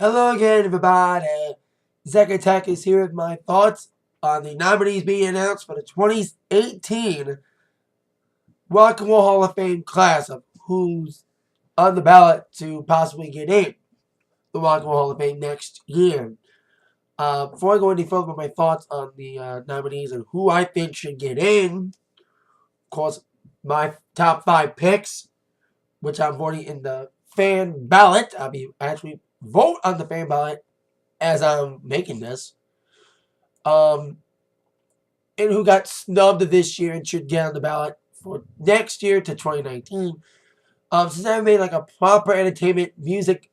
Hello again, everybody. Zach Attack is here with my thoughts on the nominees being announced for the 2018 Rock and Roll Hall of Fame class of who's on the ballot to possibly get in the Rock and Roll Hall of Fame next year. Before I go any further with my thoughts on the nominees and who I think should get in, of course, my top 5 picks, which I'm voting in the fan ballot. I'll be actually vote on the fan ballot as I'm making this. And who got snubbed this year and should get on the ballot for next year to 2019. Since I haven't made like a proper entertainment music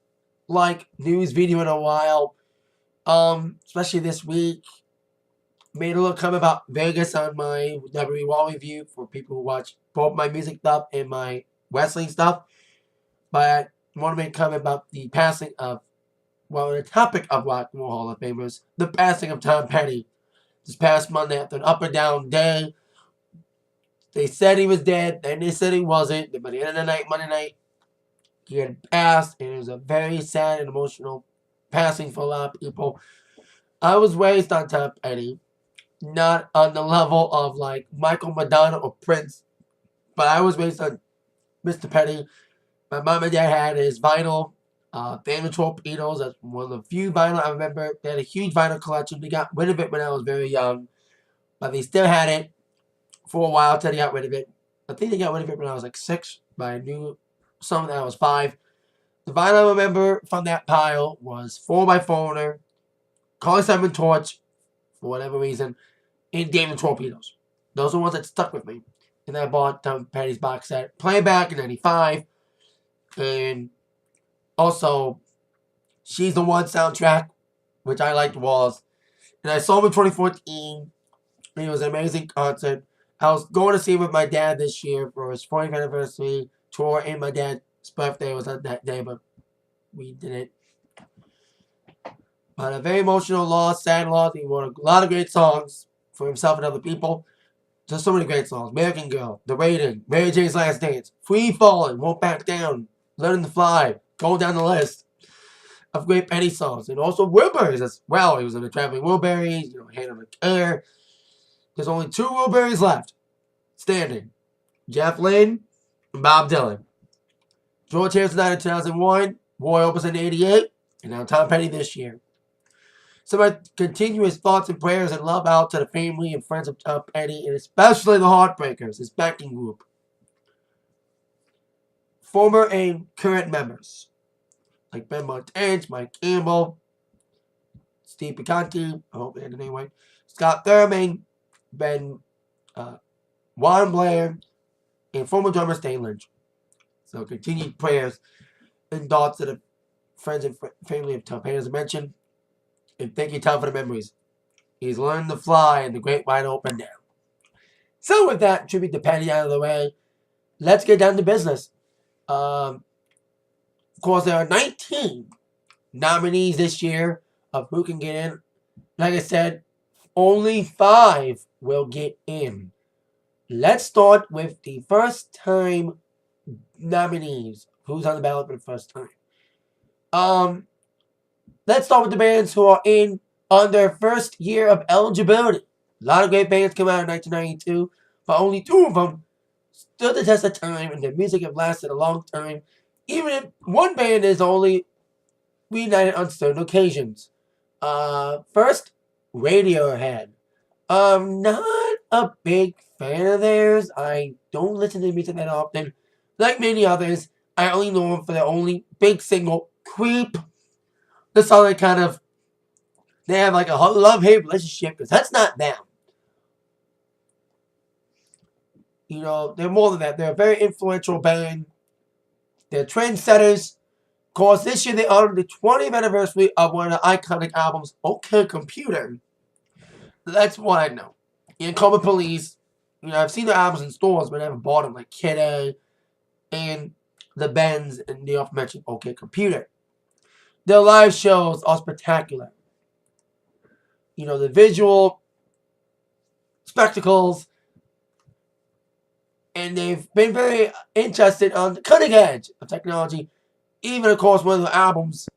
like news video in a while, especially this week, made a little comment about Vegas on my WWE Wall review for people who watch both my music stuff and my wrestling stuff. But I want to make a comment about the passing of, well, the topic of Rock and Roll Hall of Famers, the passing of Tom Petty. This past Monday after an up and down day. They said he was dead, then they said he wasn't. But by the end of the night, Monday night, he had passed, and it was a very sad and emotional passing for a lot of people. I was raised on Tom Petty, not on the level of like Michael Madonna or Prince, but I was raised on Mr. Petty. My mom and dad had his vinyl, Family Torpedoes. That's one of the few vinyl I remember. They had a huge vinyl collection. They got rid of it when I was very young, but they still had it for a while until they got rid of it. I think they got rid of it when I was like 6, but I knew something when I was 5. The vinyl I remember from that pile was 4x4, Carly Simon Torch, for whatever reason, and Damon Torpedoes. Those are the ones that stuck with me. And I bought Tom Petty's box set, Playback in 95, and also She's the One soundtrack, which I liked was. And I saw him in 2014. It was an amazing concert. I was going to see him with my dad this year for his 40th anniversary tour, and my dad's birthday was on that day, but we didn't. But a very emotional loss, sad loss. He wrote a lot of great songs for himself and other people. Just so many great songs. American Girl, The Rating, Mary Jane's Last Dance, Free Falling, Won't Back Down, Learning to Fly, going down the list of great Petty songs. And also Wilburys as well. He was in the Traveling Wilburys, Hand on the Care. There's only 2 Wilburys left standing. Jeff Lynne and Bob Dylan. George Harrison died in 2001. Roy Orbison in 88. And now Tom Petty this year. So my continuous thoughts and prayers and love out to the family and friends of Tom Petty, and especially the Heartbreakers, his backing group. Former and current members, like Ben Montez, Mike Campbell, Steve Picanti, I hope I had the name right, Scott Thurman, Ben Juan Blair, and former drummer Stan Lynch. So continued prayers and thoughts to the friends and family of Tom Petty, as I mentioned. And thank you, Tom, for the memories. He's learned to fly in the great wide open now. So with that tribute to Petty out of the way, let's get down to business. Of course, there are 19 nominees this year of who can get in. Like I said, only 5 will get in. Let's start with the first-time nominees. Who's on the ballot for the first time? Let's start with the bands who are in on their first year of eligibility. A lot of great bands came out in 1992, but only 2 of them stood the test of time, and their music have lasted a long time, even if one band is only reunited on certain occasions. First, Radiohead. I'm not a big fan of theirs. I don't listen to music that often. Like many others, I only know them for their only big single, Creep. The song that they have like a love-hate relationship, because that's not them. They're more than that. They're a very influential band. They're trendsetters. Of course, this year they honored the 20th anniversary of one of the iconic albums, OK Computer. That's what I know. And Common Police. I've seen their albums in stores, but I haven't bought them, like Kid A and The Bends and the aforementioned OK Computer. Their live shows are spectacular. The visual spectacles, and they've been very interested on the cutting edge of technology. Even, of course, one of the albums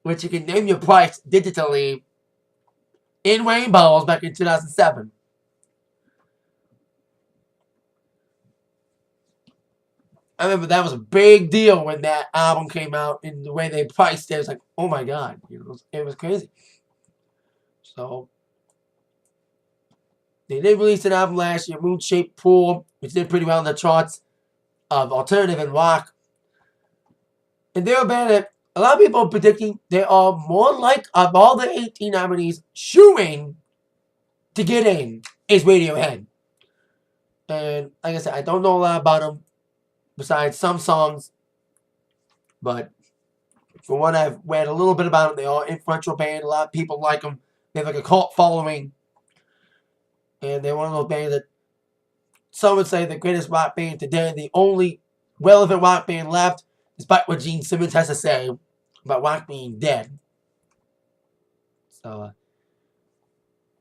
which you can name your price digitally in rainbows back in 2007. I remember that was a big deal when that album came out, and the way they priced it was like, oh my god, it was crazy. So they did release an album last year, Moon Shaped Pool, which did pretty well in the charts of alternative and rock. And they're a band that a lot of people are predicting they are more like, of all the 18 nominees, shooing to get in is Radiohead. And like I said, I don't know a lot about them besides some songs, but from what I've read a little bit about them, they are an influential band. A lot of people like them. They have like a cult following. And they're one of those bands that some would say the greatest rock band today, the only relevant rock band left, despite what Gene Simmons has to say about rock being dead. So,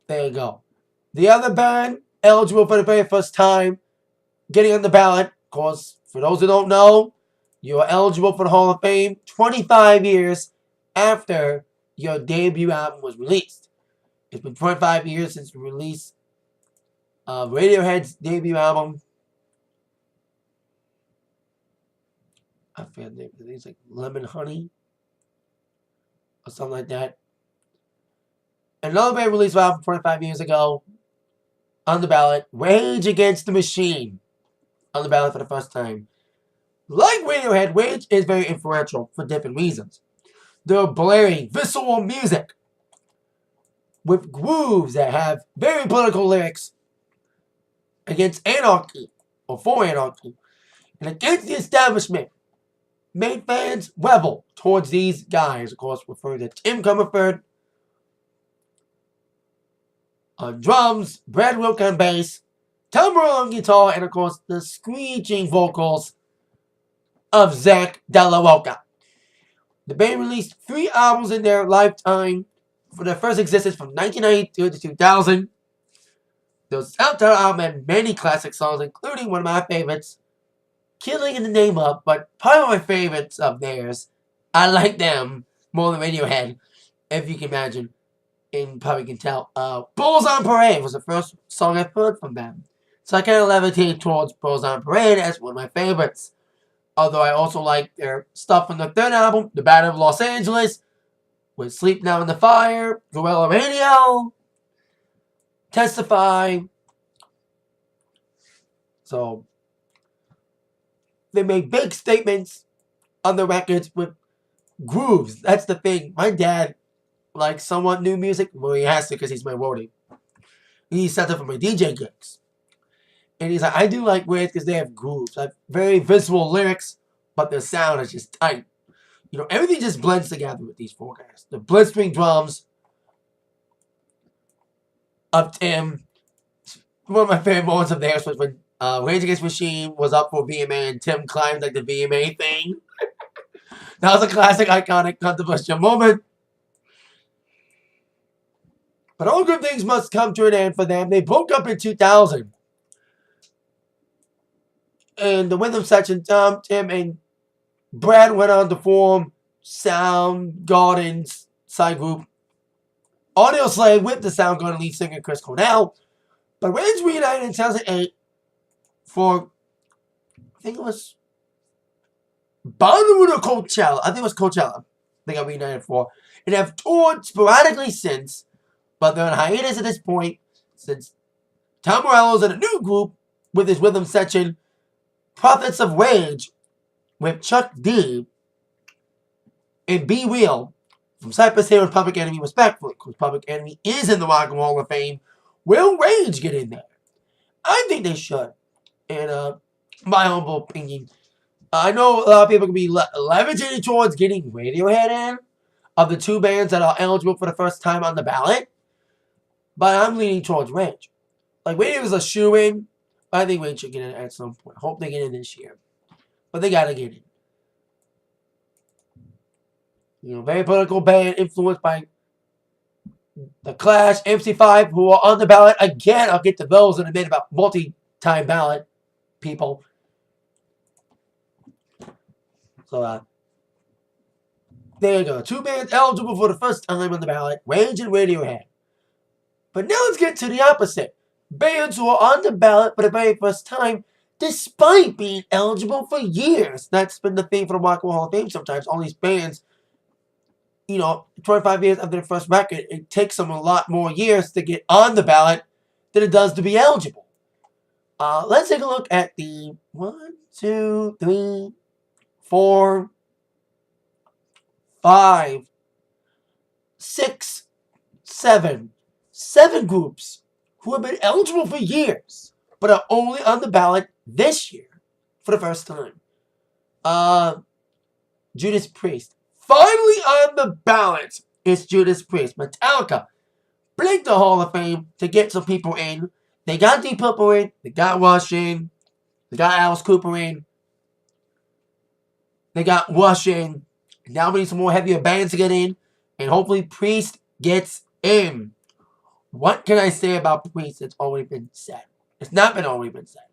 there you go. The other band, eligible for the very first time, getting on the ballot. Of course, for those who don't know, you are eligible for the Hall of Fame 25 years after your debut album was released. It's been 25 years since the release of Radiohead's debut album. I forget the name. I think it's like Lemon Honey or something like that. Another band released an album 25 years ago on the ballot, Rage Against the Machine, on the ballot for the first time. Like Radiohead, Rage is very influential for different reasons. They're blaring, visceral music with grooves that have very political lyrics against anarchy, or for anarchy, and against the establishment. Made fans revel towards these guys, of course, referred to Tim Comerford on drums, Brad Wilk on bass, Tom Morello on guitar, and of course the screeching vocals of Zach Della Rocca. The band released 3 albums in their lifetime for their first existence from 1992 to 2000. The self-titled album had many classic songs, including one of my favorites, Killing in the Name Of, but probably my favorites of theirs. I like them more than Radiohead, if you can imagine, and probably can tell. Bulls on Parade was the first song I heard from them. So I kind of levitate towards Bulls on Parade as one of my favorites. Although I also like their stuff from the third album, The Battle of Los Angeles, with Sleep Now in the Fire, Gorilla Radio, Testify. So they made big statements on the records with grooves. That's the thing. My dad likes somewhat new music. Well, he has to because he's my roadie. He sent it for my DJ gigs. And he's like, I do like Waves because they have grooves. Like very visual lyrics, but the sound is just tight. Everything just blends together with these 4 guys. The blistering drums of Tim. One of my favorite moments of theirs was when Rage Against the Machine was up for VMA and Tim climbed like the VMA thing. That was a classic, iconic, controversial moment. But all good things must come to an end for them. They broke up in 2000. And the rhythm section, Tom, Tim, and Brad went on to form Soundgarden's side group Audio Slave with the Soundgarden lead singer Chris Cornell. But Rage reunited in 2008 for, I think it was Bonnaroo or Coachella. I think it was Coachella they got reunited for. And have toured sporadically since, but they're on hiatus at this point since Tom Morello's in a new group with his rhythm section, Prophets of Rage, with Chuck D and Be Real from Cypress Hill and Public Enemy, respectfully, because Public Enemy is in the Rock and Roll Hall of Fame. Will Rage get in there? I think they should. And my humble opinion, I know a lot of people can be levitating towards getting Radiohead in, of the 2 bands that are eligible for the first time on the ballot, but I'm leaning towards Rage. Like, Radiohead is a shoo-in, but I think Rage should get in at some point. Hope they get in this year. But they gotta get in. Very political band, influenced by The Clash, MC5, who are on the ballot. Again, I'll get to those in a minute about multi-time ballot people. So, There you go. 2 bands eligible for the first time on the ballot, Rage and Radiohead. But now let's get to the opposite. Bands who are on the ballot for the very first time, despite being eligible for years. That's been the thing for the Rock and Roll Hall of Fame sometimes. All these bands, 25 years after their first record, it takes them a lot more years to get on the ballot than it does to be eligible. Let's take a look at the 1, 2, 3, 4, 5, 6, 7 groups who have been eligible for years, but are only on the ballot this year for the first time. Judas Priest. Finally on the ballot is Judas Priest. Metallica blinked the Hall of Fame to get some people in. They got Deep Purple in. They got Rush in. They got Alice Cooper in. They got Rush in. Now we need some more heavier bands to get in. And hopefully Priest gets in. What can I say about Priest that's already been said? It's not been already been said.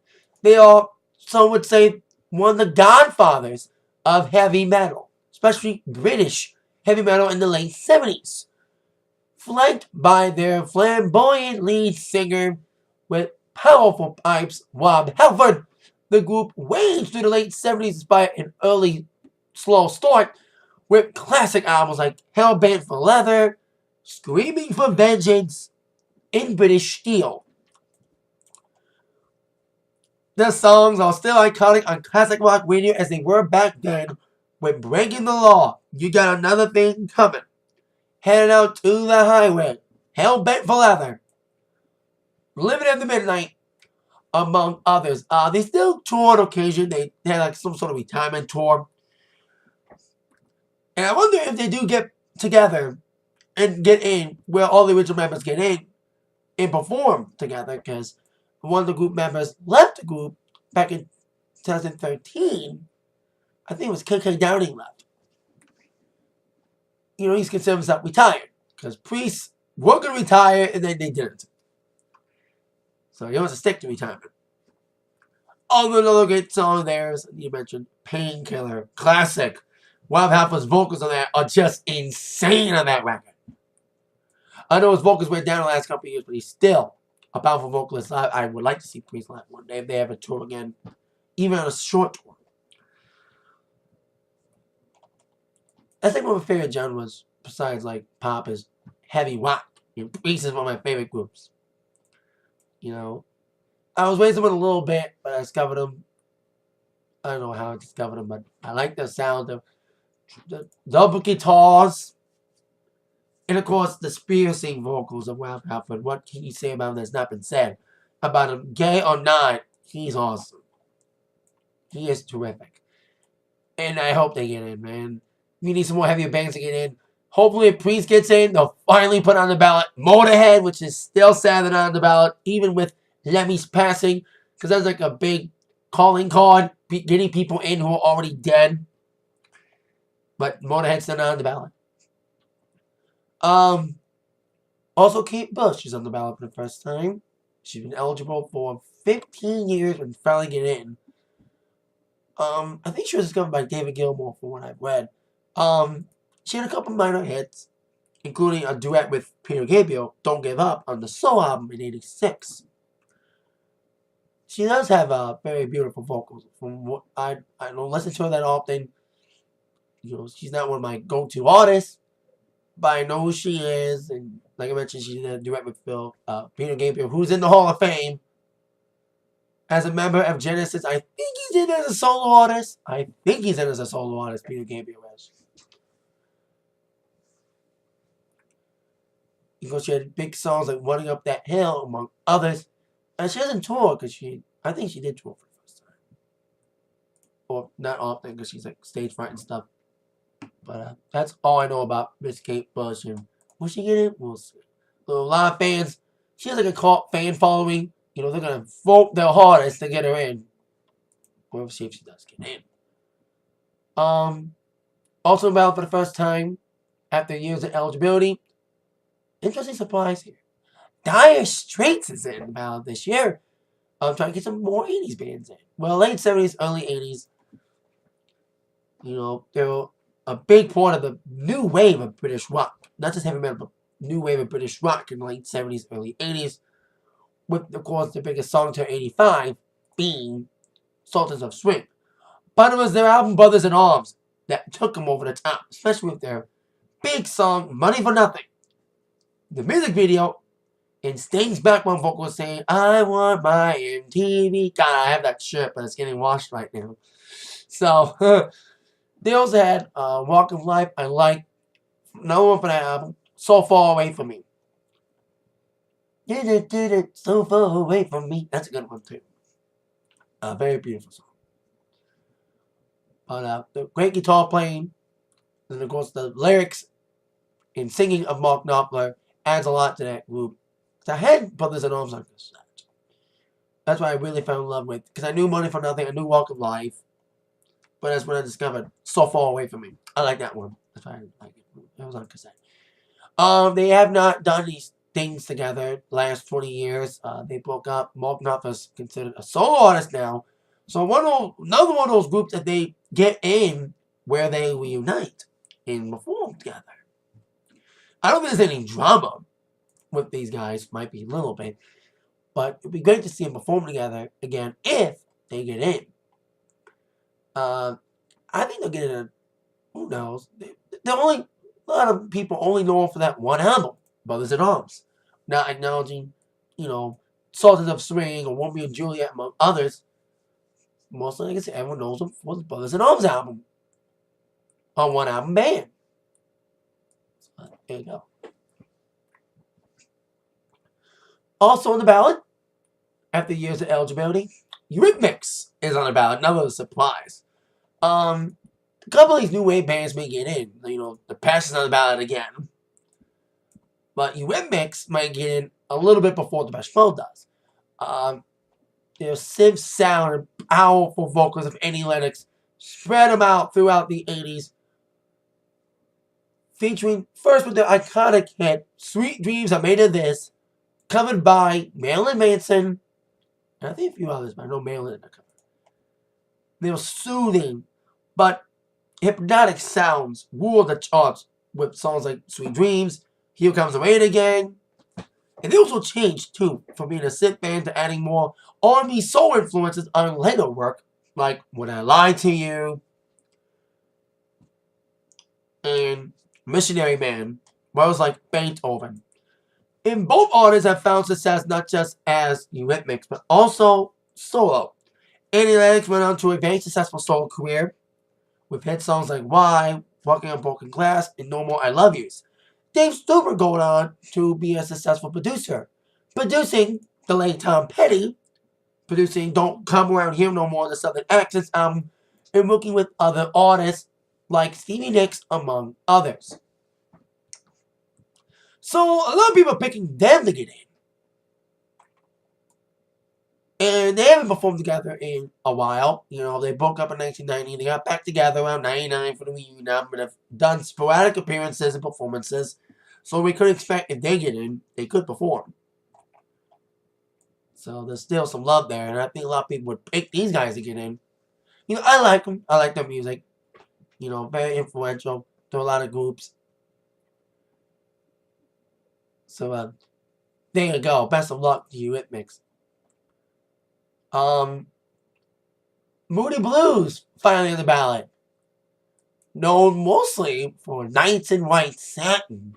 They are, some would say, one of the godfathers of heavy metal, especially British heavy metal in the late 70s. Flanked by their flamboyant lead singer with powerful pipes, Rob Halford, the group waged through the late 70s despite an early slow start with classic albums like Hellbent for Leather, Screaming for Vengeance, and British Steel. Their songs are still iconic on classic rock radio as they were back then with Breaking the Law, You Got Another Thing Coming, Headed Out to the Highway, Hellbent for Leather, Living at the Midnight, among others. They still tour on occasion. They had like some sort of retirement tour. And I wonder if they do get together and get in where all the original members get in and perform together, because one of the group members left the group back in 2013. I think it was KK Downing left. He's considered himself retired because Priest were going to retire and then they didn't. So he wants to stick to retirement. Another great song there is, you mentioned, Painkiller. Classic. Rob Halford's vocals on that are just insane on that record. I know his vocals went down the last couple of years, but he's still a powerful vocalist. I would like to see Priest live one day if they ever tour again, even on a short tour. I think one of my favorite genres, besides like pop, is heavy rock. Priest is one of my favorite groups. I was raised them in a little bit, but I discovered them. I don't know how I discovered them, but I like the sound of the double guitars. And of course, the piercing vocals of Rob Halford. What can you say about him that's not been said? About him, gay or not, he's awesome. He is terrific. And I hope they get in, man. We need some more heavier bands to get in. Hopefully, if Priest gets in, they'll finally put on the ballot Motorhead, which is still sad they're not on the ballot, even with Lemmy's passing, because that's like a big calling card, getting people in who are already dead. But Motorhead's still not on the ballot. Also, Kate Bush is on the ballot for the first time. She's been eligible for 15 years and finally get in. I think she was discovered by David Gilmour, from what I've read. She had a couple minor hits, including a duet with Peter Gabriel, Don't Give Up, on the Soul album in '86. She does have very beautiful vocals. From what I don't listen to her that often. She's not one of my go-to artists, but I know who she is. And like I mentioned, she did a duet with Peter Gabriel, who's in the Hall of Fame as a member of Genesis. I think he's in as a solo artist. Peter Gabriel is. Because she had big songs like Running Up That Hill, among others. And she doesn't tour because I think she did tour for the first time. Or not often because she's like stage fright and stuff. But that's all I know about Miss Kate Bush. And will she get in? We'll see. So a lot of fans, she has like a cult fan following. They're going to vote their hardest to get her in. We'll see if she does get in. Also about for the first time, after years of eligibility, interesting surprise here. Dire Straits is in the ballot this year. I'm trying to get some more 80s bands in. Well, late 70s, early 80s. a big part of the new wave of British rock. Not just heavy metal, but new wave of British rock in the late 70s, early 80s. With, of course, the biggest song to 85 being Sultans of Swing. But it was their album Brothers in Arms that took them over the top, especially with their big song Money for Nothing. The music video, and Sting's background vocal was saying, I want my MTV. God, I have that shirt, but it's getting washed right now. So, they also had Walk of Life. I like. No one for that album. So Far Away From Me. Did it, so far away from me. That's a good one, too. A very beautiful song. But the great guitar playing, and of course the lyrics and singing of Mark Knopfler adds a lot to that group. I had Brothers in Arms on this. That's why I really fell in love with. Because I knew Money for Nothing. I knew Walk of Life. But that's when I discovered So Far Away From Me. I like that one. That's why I like it. It was on cassette. They have not done these things together the last 20 years. They broke up. Mark Knopfler's considered a solo artist now. So another one of those groups that they get in where they reunite and perform together. I don't think there's any drama with these guys. Might be a little bit. But it'd be great to see them perform together again if they get in. I think they'll get in. Who knows? A lot of people only know them for that one album, Brothers in Arms. Not acknowledging, Sultans of Swing or Romeo and Juliet, among others. Mostly, like I said, everyone knows them for the Brothers in Arms album. On one album band. So, there you go. Also on the ballot, after years of eligibility, Eurythmics is on the ballot. Another surprise. A couple of these new wave bands may get in. The Past is on the ballot again. But Eurythmics might get in a little bit before the Depeche Mode does. Their synth sound and powerful vocals of Annie Lennox spread them out throughout the 80s. Featuring first with their iconic hit, Sweet Dreams Are Made of This, covered by Marilyn Manson, and I think a few others, but I know Marilyn in the cover. They were soothing, but hypnotic sounds ruled the charts with songs like Sweet Dreams, Here Comes the Rain Again. And they also changed, too, from being a synth band to adding more R&B soul influences on later work, like When I Lied to You and Missionary Man, where it was like Beethoven. And both artists have found success not just as Eurythmics, but also solo. Annie Lennox went on to a very successful solo career with hit songs like Why, Walking on Broken Glass, and No More I Love Yous. Dave Stewart going on to be a successful producer, producing the late Tom Petty, producing Don't Come Around Here No More, the Southern Accents album, and working with other artists like Stevie Nicks, among others. So a lot of people are picking them to get in. And they haven't performed together in a while. They broke up in 1990. They got back together around 99 for the reunion album and have done sporadic appearances and performances. So we could expect if they get in, they could perform. So there's still some love there. And I think a lot of people would pick these guys to get in. I like them. I like their music. Very influential to a lot of groups. So there you go. Best of luck to you, Eurythmics. Moody Blues finally on the ballot. Known mostly for Nights in White Satin.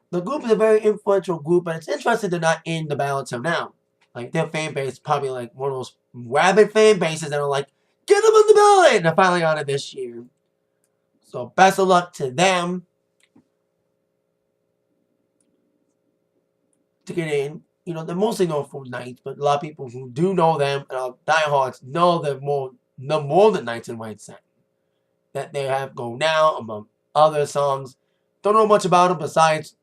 The group is a very influential group, and it's interesting they're not in the ballot till now. Like, their fan base is probably like one of those rabid fan bases that are like, get them on the ballot! And they're finally on it this year. So, best of luck to them to get in. They're mostly known for Nights, but a lot of people who do know them and are diehards know them more than Nights in White Satin. That they have Go Now, among other songs. Don't know much about them besides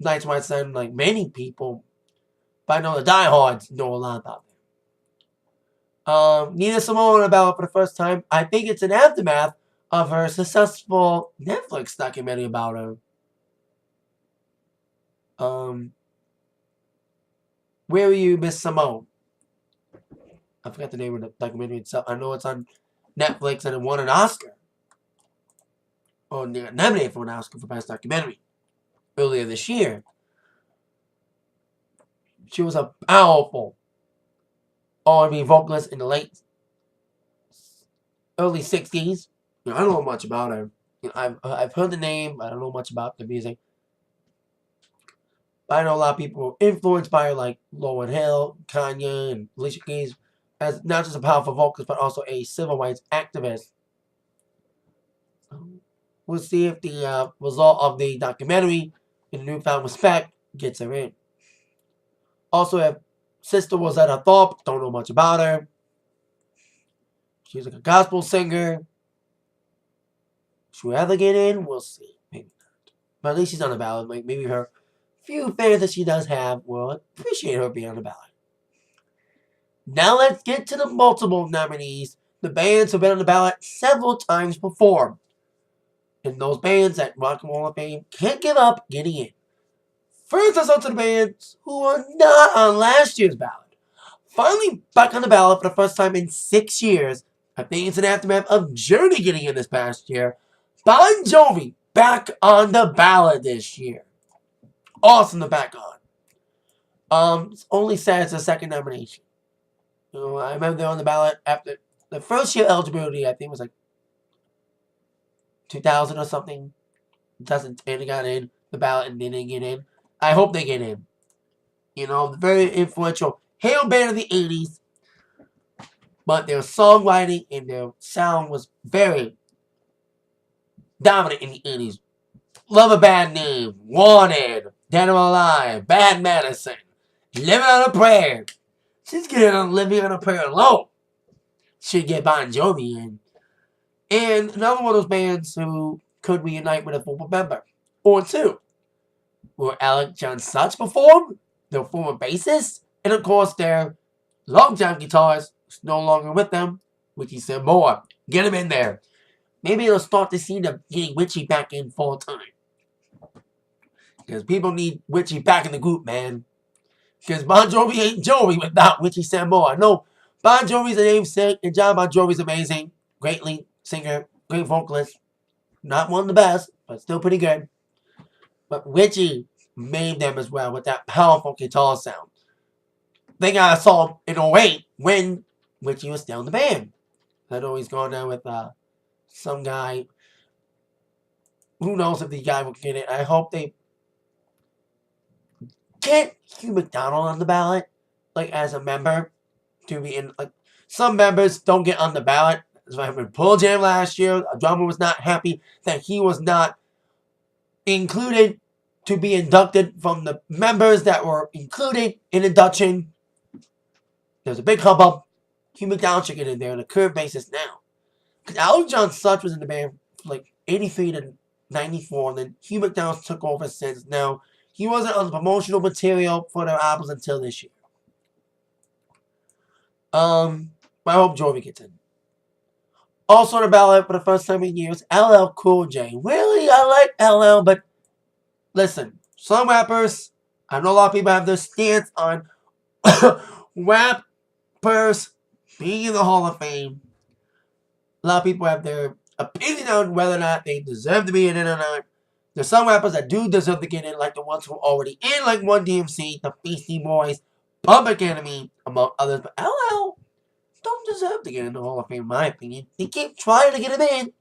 Nights in White Satin, like many people. But I know the diehards know a lot about them. Nina Simone on the ballot for the first time. I think it's an aftermath of her successful Netflix documentary about her. Where Are You, Miss Simone? I forgot the name of the documentary itself. I know it's on Netflix and it won an Oscar or nominated for an Oscar for Best Documentary earlier this year. She was a powerful R&B vocalist in the early 60s. I don't know much about her. I've heard the name, but I don't know much about the music. But I know a lot of people were influenced by her, like Lauryn Hill, Kanye, and Alicia Keys, as not just a powerful vocalist, but also a civil rights activist. We'll see if the result of the documentary, in Newfound Respect, gets her in. Also, if Sister Rosetta Tharpe, don't know much about her. She's like a gospel singer. Should we ever get in? We'll see. Maybe not. But at least she's on the ballot. Like maybe her few fans that she does have will appreciate her being on the ballot. Now let's get to the multiple nominees. The bands have been on the ballot several times before. And those bands that Rock and Roll Hall of Fame can't give up getting in. First, let's on to the bands who are not on last year's ballot. Finally back on the ballot for the first time in 6 years. I think it's an aftermath of Journey getting in this past year. Bon Jovi back on the ballot this year. Awesome to back on. It's only sad it's a second nomination. I remember they were on the ballot after the first year eligibility, I think was like 2000 or something. 2010 they got in the ballot and they didn't get in. I hope they get in. Very influential hail band of the 80s. But their songwriting and their sound was very dominant in the 80s. Love a Bad Name, Wanted, Dead or Alive, Bad Medicine, Living on a Prayer. She's getting on Living on a Prayer alone. Should get Bon Jovi in. And another one of those bands who could reunite with a former member or two. Where Alec John Such performed, their former bassist, and of course their longtime guitarist is no longer with them, Richie Sambora. Get him in there. Maybe it'll start to see them getting Richie back in full time. Because people need Richie back in the group, man. Because Bon Jovi ain't Jovi without Richie Sambora. No, Bon Jovi's a namesake, and John Bon Jovi's amazing. Great lead singer, great vocalist. Not one of the best, but still pretty good. But Richie made them as well with that powerful guitar sound. They got a song in 08 when Richie was still in the band. I'd always gone down with some guy. Who knows if the guy will get it. I hope they get Hugh McDonald on the ballot, like as a member, to be in. Like some members don't get on the ballot. That's what happened with Pearl Jam last year. A drummer was not happy that he was not included to be inducted from the members that were included in induction. There's a big hubbub. Hugh McDonald should get in there on a current basis now. Because Alec John Such was in the band from like 83 to 94, and then Hugh McDonald took over since. Now, he wasn't on the promotional material for their albums until this year. I hope Jovi gets in. Also on the ballot for the first time in years, LL Cool J. Really, I like LL, but listen, some rappers, I know a lot of people have their stance on rappers being in the Hall of Fame. A lot of people have their opinion on whether or not they deserve to be in it or not. There's some rappers that do deserve to get in, like the ones who are already in, like Run DMC, the Beastie Boys, Public Enemy, among others. But LL don't deserve to get in the Hall of Fame, in my opinion. They keep trying to get him in,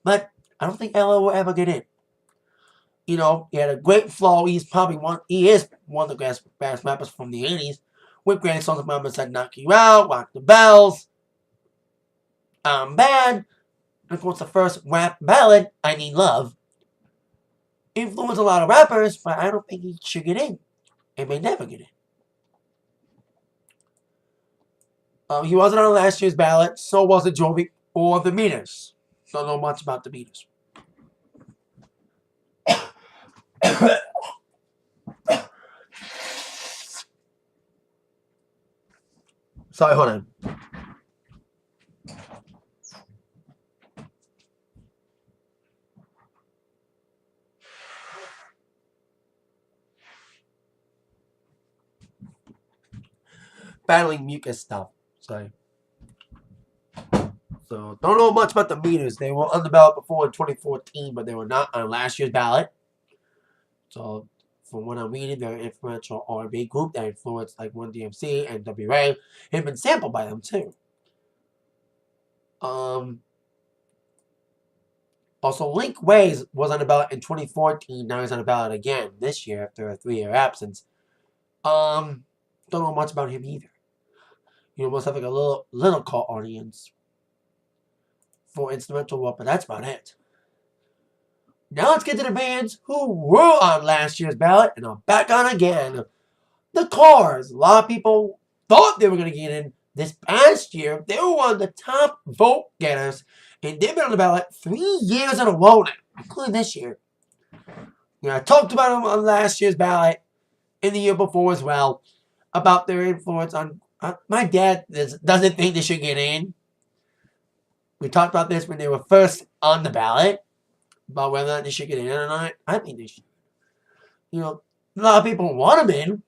but I don't think LL will ever get in. He had a great flow. He is one of the best rappers from the 80s. With great songs like said Knock You Out, Rock the Bells, I'm Bad, and of course the first rap ballad, I Need Love. Influenced a lot of rappers, but I don't think he should get in. It may never get in. He wasn't on last year's ballot, so wasn't Jovi or the Meters. Don't know much about the Meters. Sorry, hold on. Battling mucus stuff. Sorry. So don't know much about the Meters. They were on the ballot before in 2014, but they were not on last year's ballot. So from what I'm reading, they're an influential R&B group that influenced like Run DMC and WA. Have been sampled by them too. Also, Link Ways was on the ballot in 2014. Now he's on the ballot again this year after a 3-year absence. Don't know much about him either. You know, must have like a little cult audience for instrumental work, but that's about it. Now let's get to the bands who were on last year's ballot and are back on again. The Cars. A lot of people thought they were going to get in this past year. They were one of the top vote getters, and they've been on the ballot 3 years in a row now, including this year. You know, I talked about them on last year's ballot and the year before as well, about their influence on... my dad doesn't think they should get in. We talked about this when they were first on the ballot, about whether or not they should get in or not. I think they should. You know, a lot of people want them in.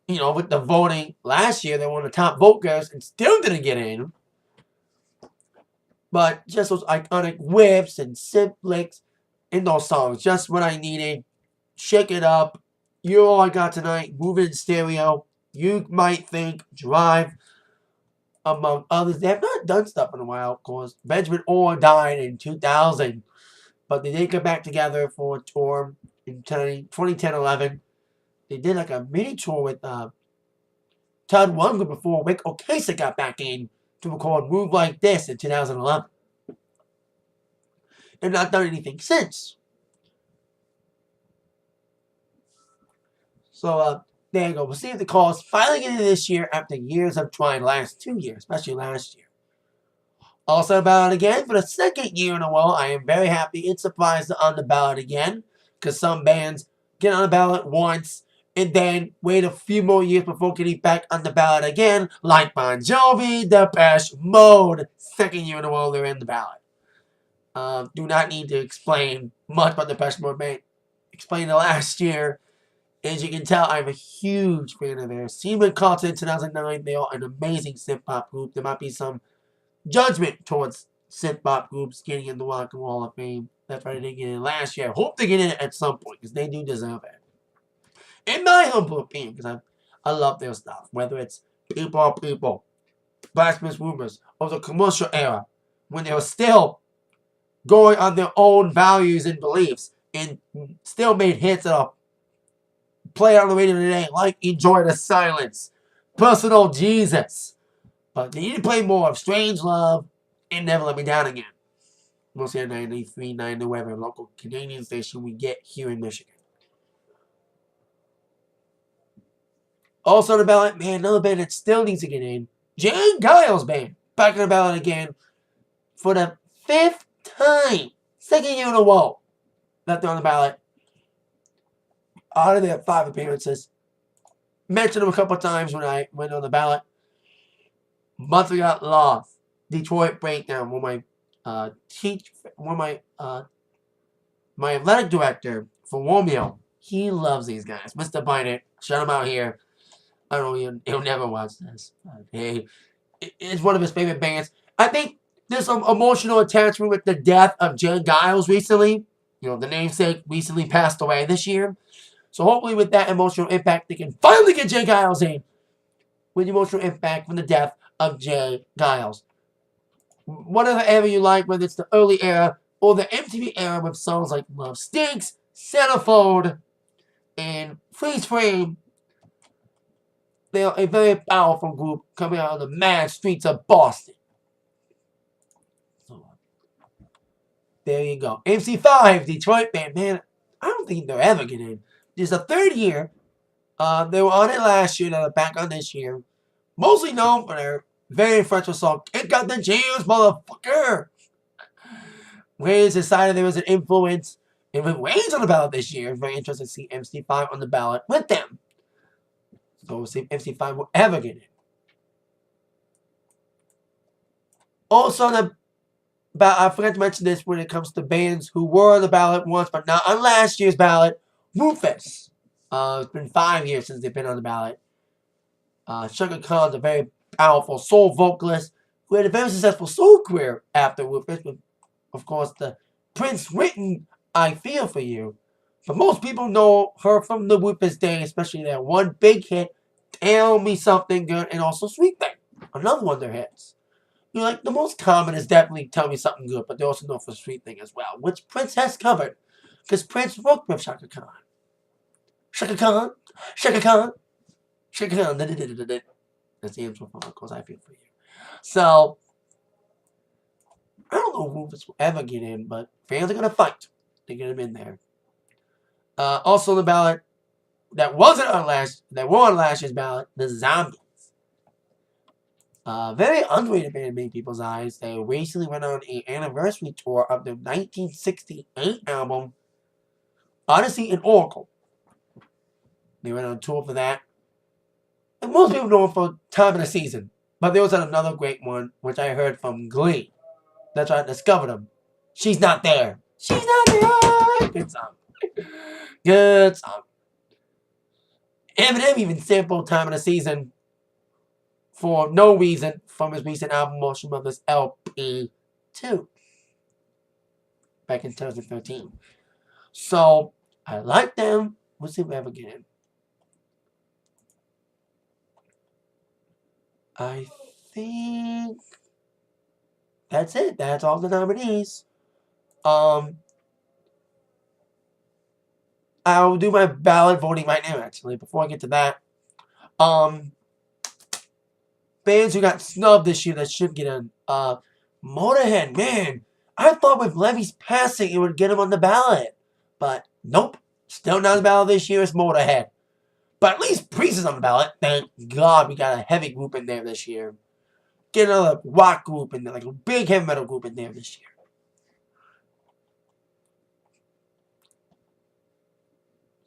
You know, with the voting last year, they were one of the top vote getters and still didn't get in. But just those iconic whips and synth licks in those songs, just what I needed. Shake It Up, You're All I Got Tonight, Move In Stereo, You Might Think, Drive, among others. They have not done stuff in a while, of course. Benjamin Orr died in 2000, but they did come back together for a tour in 2010-11. They did like a mini tour with Todd Rundgren before Rick Ocasek got back in to record Move Like This in 2011. They've not done anything since. So, there you go. We'll see if the Cars finally get in this year after years of trying, last 2 years, especially last year. Also ballot again for the second year in a row. I am very happy and surprised they're on the ballot again, because some bands get on the ballot once and then wait a few more years before getting back on the ballot again, like Bon Jovi, Depeche Mode. Second year in a row they're in the ballot. Do not need to explain much about the Depeche Mode band. Explained it last year. As you can tell, I'm a huge fan of theirs. Seen them in concert in 2009. They are an amazing synth-pop group. There might be some judgment towards synth-pop groups getting in the Rock and Roll Hall of Fame. That's why they didn't get in last year. I hope they get in it at some point, because they do deserve it. In my humble opinion, because I love their stuff. Whether it's People Are People, Blasphemous Rumors, or the commercial era, when they were still going on their own values and beliefs, and still made hits that are played on the radio today, like Enjoy the Silence, Personal Jesus. But they need to play more of Strange Love and Never Let Me Down Again. Mostly at 93.9, whatever local Canadian station we get here in Michigan. Also on the ballot, man, another band that still needs to get in. Jane Giles Band. Back on the ballot again for the 5th time. Second year in a row that they're on the ballot. Out of their 5 appearances. Mentioned them a couple of times when I went on the ballot. Month We Got Lost. Detroit Breakdown. When my athletic director for Romeo, he loves these guys. Mr. Bynett, shout him out here. I don't know, he'll never watch this. Hey, it's one of his favorite bands. I think there's some emotional attachment with the death of Jane Giles recently. You know, the namesake recently passed away this year. So hopefully with that emotional impact, they can finally get Jane Giles in. With the emotional impact from the death of Jane Giles. Whatever era you like, whether it's the early era or the MTV era with songs like Love Stinks, Centerfold, and Freeze Frame. They are a very powerful group coming out of the mad streets of Boston. So, there you go. MC5, Detroit band. Man, I don't think they'll ever get in. This is the 3rd year. They were on it last year. They're back on this year. Mostly known for their very influential song, It Got the Jams, Motherfucker. Wayne's decided there was an influence. And with Wayne's on the ballot this year, it's very interesting to see MC5 on the ballot with them. So we'll see if MC5 will ever get it. Also, I forgot to mention this when it comes to bands who were on the ballot once, but not on last year's ballot. Rufus. It's been 5 years since they've been on the ballot. Sugar Khan's a very powerful soul vocalist who had a very successful solo career after Rufus, with, of course, the Prince written I Feel For You. But most people know her from the Rufus days, especially that one big hit, Tell Me Something Good, and also Sweet Thing, another one of their hits. You know, like, the most common is definitely Tell Me Something Good, but they also know for Sweet Thing as well, which Prince has covered, because Prince worked with Shaka Khan. Shaka Khan, Shaka Khan, Shaka Khan, that's the intro from, of course, I Feel For You. So, I don't know if Rufus will ever get in, but fans are going to fight to get him in there. Also on the ballot, that were on last year's ballot, the Zombies. Very underrated band in many people's eyes. They recently went on an anniversary tour of their 1968 album, Odyssey and Oracle. They went on tour for that. And most people know them for Time of the Season. But they also had another great one, which I heard from Glee. That's why I discovered them. She's Not There. She's Not There. Good song. Good song. Eminem even sampled Time of the Season for no reason from his recent album Marshall Mathers LP 2 back in 2013. So I like them. We'll see if we ever get in. I think that's it. That's all the nominees. I'll do my ballot voting right now, actually, before I get to that. Bands who got snubbed this year that should get in. Motorhead, man. I thought with Levy's passing, it would get him on the ballot. But, nope. Still not on the ballot this year, it's Motorhead. But at least Priest is on the ballot. Thank God we got a heavy group in there this year. Get another rock group in there, like a big heavy metal group in there this year.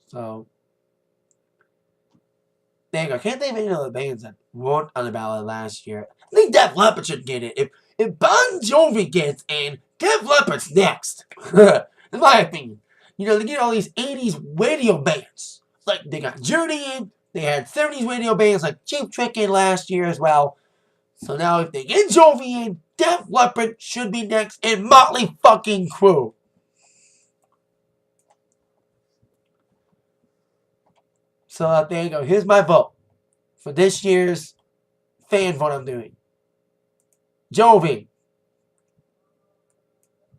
So, there you go. Can't think of any other bands that weren't on the ballot last year. I think Def Leppard should get it. If Bon Jovi gets in, Def Leppard's next. In my opinion. You know, they get all these 80s radio bands. Like, they got Journey in. They had 70s radio bands like Cheap Trick in last year as well. So now if they get Jovi in, Def Leppard should be next, and Motley fucking Crue. So there you go. Here's my vote for this year's fan vote I'm doing. Jovi,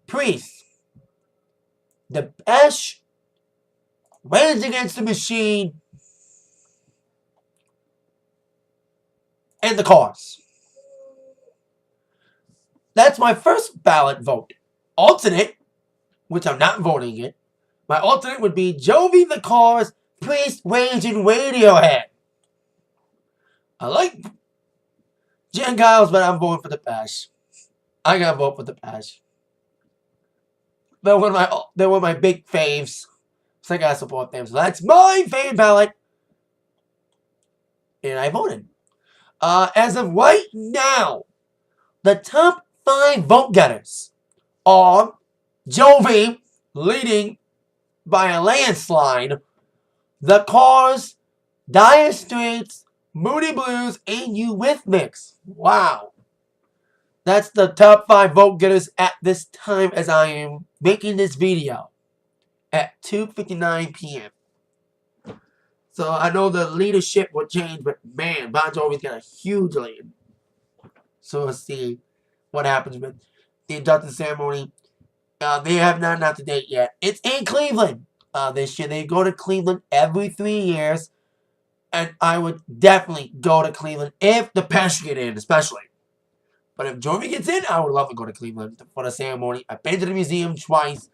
Priest, Depeche, Rage Against the Machine, and the Cars. That's my first ballot vote. Alternate, which I'm not voting it. My alternate would be Jovi, the Cars, Priest, Rage, and Radiohead. I like Jen Giles, but I'm voting for Depeche. I gotta vote for Depeche. They're one of my big faves. So I gotta support them. So that's my fan ballot. And I voted. As of right now, the top 5 vote getters are Jovi, leading by a landslide, The Cars, Dire Straits, Moody Blues, and Eurythmics. Wow. That's the top 5 vote getters at this time as I am making this video at 2:59 p.m. So I know the leadership will change, but man, Bon Jovi's got a huge lead. So let's see what happens with the induction ceremony. They have not announced the date yet. It's in Cleveland this year. They go to Cleveland every 3 years. And I would definitely go to Cleveland if Depeche get in, especially. But if Jovi gets in, I would love to go to Cleveland for the ceremony. I've been to the museum twice.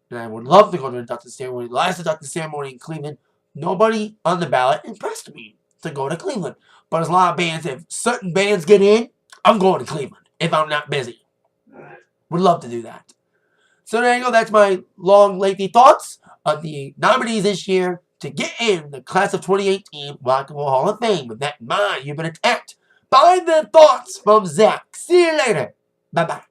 And I would love to go to the induction ceremony. The last induction ceremony in Cleveland, nobody on the ballot impressed me to go to Cleveland. But there's a lot of bands. If certain bands get in, I'm going to Cleveland if I'm not busy. Would love to do that. So there you go. That's my long, lengthy thoughts on the nominees this year to get in the class of 2018 Rock and Roll Hall of Fame. With that in mind, you've been attacked by the thoughts from Zach. See you later. Bye-bye.